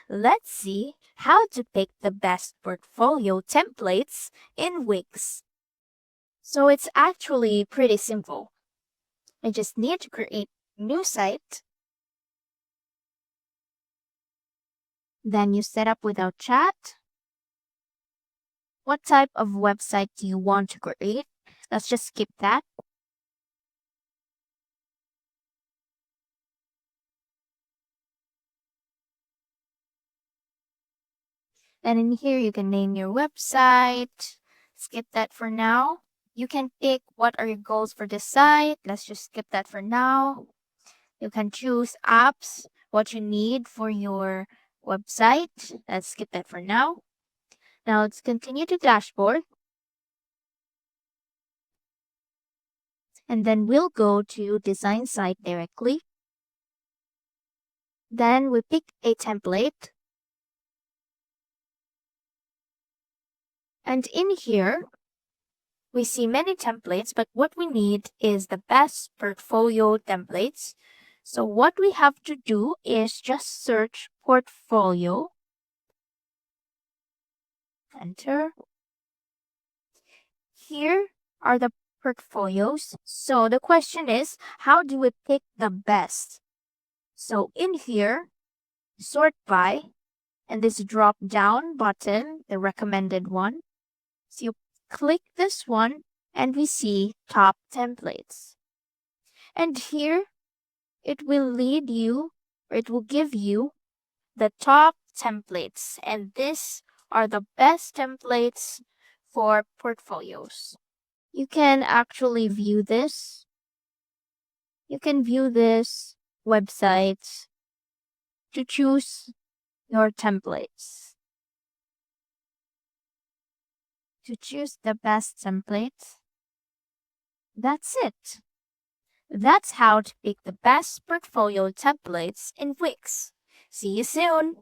Let's see how to pick the best portfolio templates in Wix. So it's actually pretty simple. I just need to create a new site. Then you set up without chat. What type of website do you want to create? Let's just skip that. And in here, you can name your website. Skip that for now. You can pick what are your goals for this site. Let's just skip that for now. You can choose apps, what you need for your website. Let's skip that for now. Now let's continue to dashboard. And then we'll go to design site directly. Then we pick a template. And in here, we see many templates, but what we need is the best portfolio templates. So what we have to do is just search portfolio. Enter. Here are the portfolios. So the question is, how do we pick the best? So in here, sort by, and this drop down button, the recommended one. So you click this one and we see top templates. And here it will lead you, or it will give you the top templates. And these are the best templates for portfolios. You can actually view this. You can view this website to choose your templates. To choose the best template. That's it. That's how to pick the best portfolio templates in Wix. See you soon!